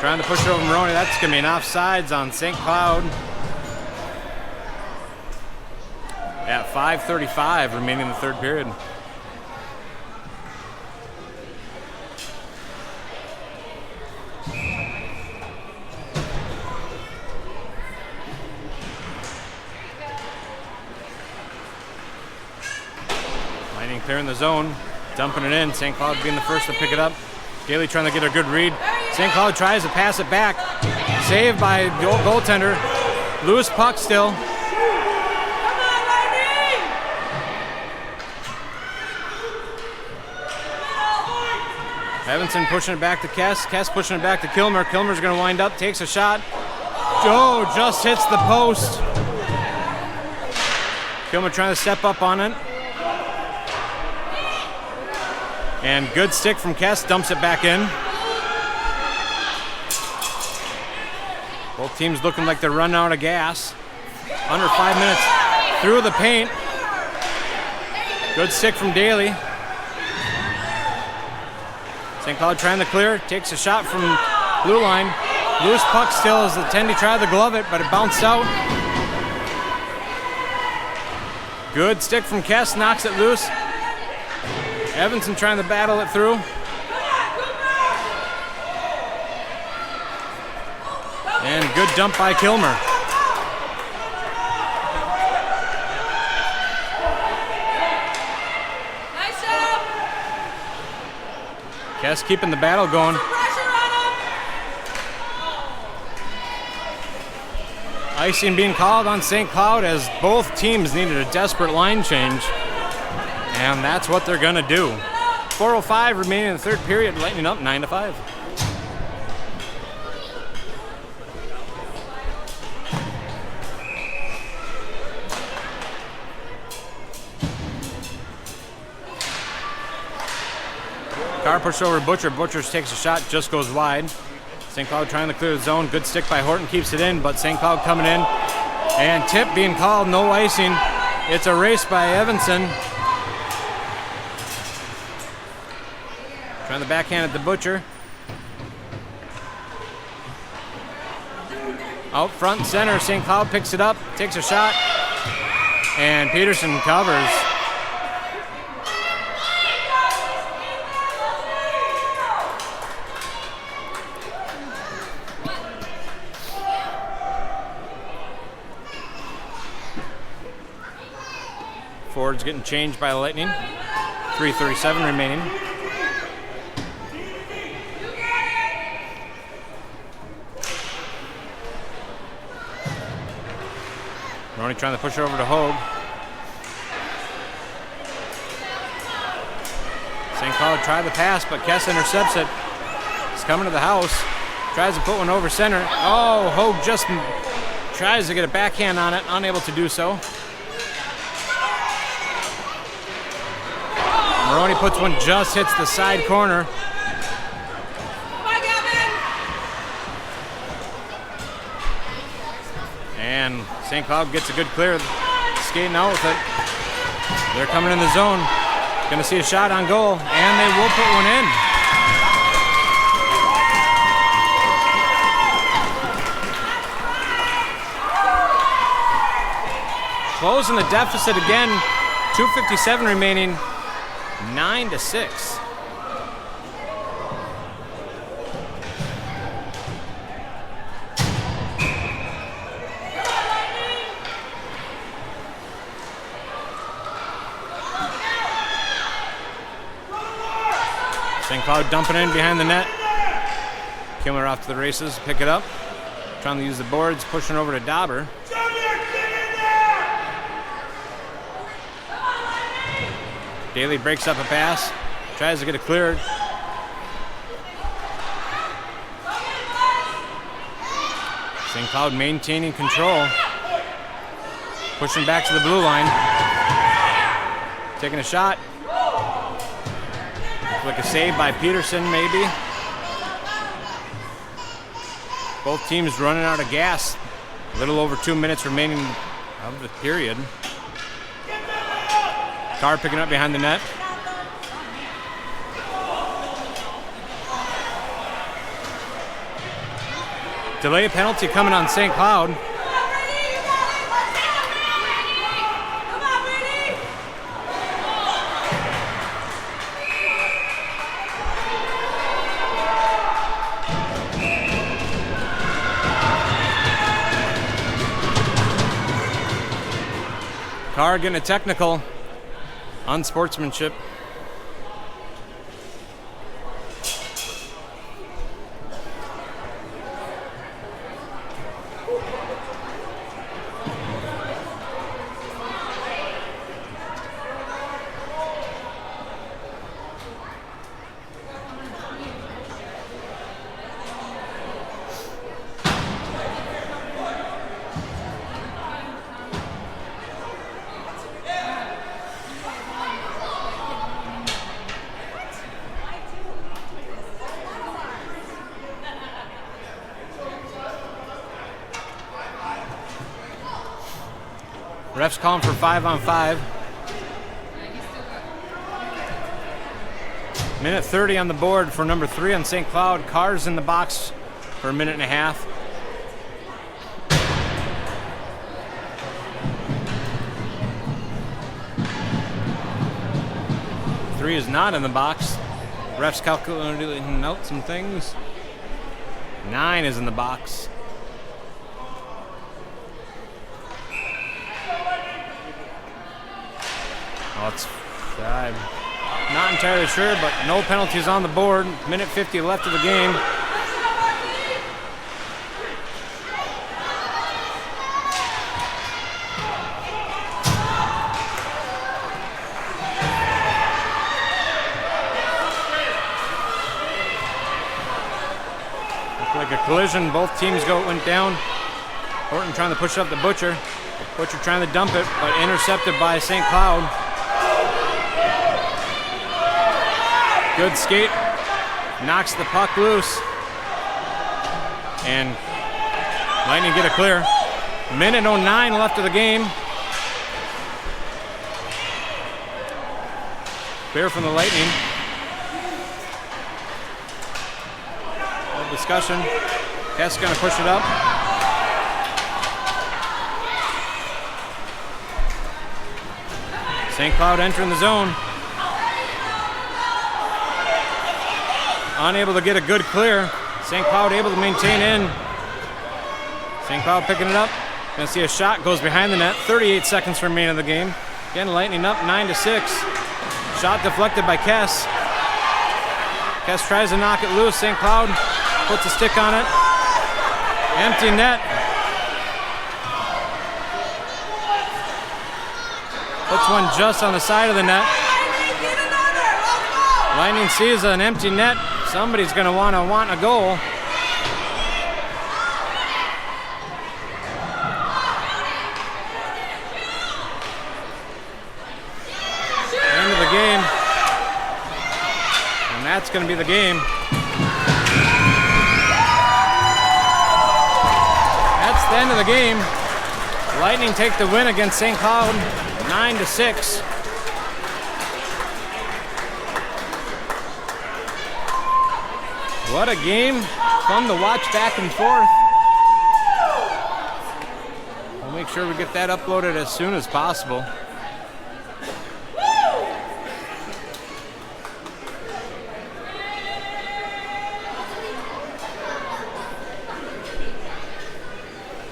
Trying to push it over Moroni. That's going to be an offsides on St. Cloud. At 5:35 remaining in the third period. Lightning clearing the zone, dumping it in. St. Cloud being the first to pick it up. Daley trying to get a good read. St. Cloud tries to pass it back. Saved by the goaltender. Loose puck still. Evanson pushing it back to Kes. Kes pushing it back to Kilmer. Kilmer's going to wind up, takes a shot. Oh, just hits the post. Kilmer trying to step up on it. And good stick from Kes, dumps it back in. Both teams looking like they're running out of gas. Under 5 minutes through the paint. Good stick from Daley. St. Cloud trying to clear, takes a shot from blue line. Loose puck still as the Tendy tried to glove it, but it bounced out. Good stick from Kes, knocks it loose. Evanson trying to battle it through. And good dump by Kilmer. Kes keeping the battle going. Icing being called on St. Cloud as both teams needed a desperate line change. And that's what they're going to do. 4:05 remaining in the third period, Lightning up 9-5. Carr pushed over Butcher. Butcher takes a shot, just goes wide. St. Cloud trying to clear the zone. Good stick by Horton, keeps it in, but St. Cloud coming in. And tip being called, no icing. It's a race by Evanson. Trying to backhand at the Butcher. Out front center, St. Cloud picks it up, takes a shot, and Peterson covers. Forward's getting changed by the Lightning. 3:37 remaining. Moroni trying to push it over to Hogue. St. Cloud tried the pass, but Kes intercepts it. He's coming to the house. Tries to put one over center. Oh, Hogue just tries to get a backhand on it, unable to do so. Moroni puts one, just hits the side corner. And St. Cloud gets a good clear, skating out with it. They're coming in the zone. Gonna see a shot on goal, and they will put one in. Closing the deficit again, 2:57 remaining, 9-6. St. Cloud dumping in behind the net. Kilmer off to the races, pick it up. Trying to use the boards, pushing over to Dauber. Daley breaks up a pass, tries to get it cleared. St. Cloud maintaining control. Pushing back to the blue line. Taking a shot. Like a save by Peterson, maybe. Both teams running out of gas. A little over 2 minutes remaining of the period. Carr picking up behind the net. Delay penalty coming on St. Cloud. Carr getting a technical. Unsportsmanship. Ref's calling for 5-on-5. Minute 30 on the board for number 3 on St. Cloud. Carr's in the box for a minute and a half. Three is not in the box. Ref's calculating out some things. 9 is in the box. I'm not entirely sure, but no penalties on the board. Minute 50 left of the game. Looked like a collision. Both teams went down. Horton trying to push up the Butcher. Butcher trying to dump it, but intercepted by St. Cloud. Good skate, knocks the puck loose, and Lightning get a clear. Minute 09 left of the game. Clear from the Lightning. No discussion. Kes gonna push it up. St. Cloud entering the zone. Unable to get a good clear. St. Cloud able to maintain in. St. Cloud picking it up. Gonna see a shot, goes behind the net. 38 seconds remaining in the game. Again, Lightning up 9-6. Shot deflected by Kes. Kes tries to knock it loose. St. Cloud puts a stick on it. Empty net. Puts one just on the side of the net. Lightning sees an empty net. Somebody's going to want a goal. End of the game. And that's going to be the game. That's the end of the game. Lightning take the win against St. Cloud, 9-6. What a game. Fun to watch back and forth. We'll make sure we get that uploaded as soon as possible.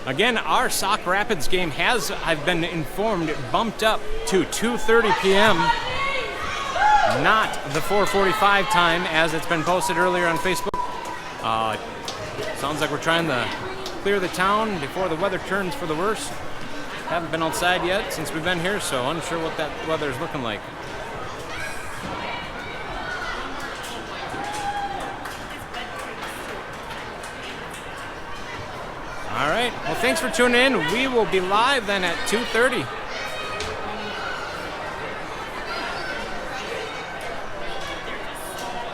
Again, our Sauk Rapids game has, I've been informed, bumped up to 2:30 p.m., not the 4:45 time as it's been posted earlier on Facebook. Sounds like we're trying to clear the town before the weather turns for the worse. Haven't been outside yet since we've been here, so unsure what that weather is looking like. All right, well, thanks for tuning in. We will be live then at 2:30.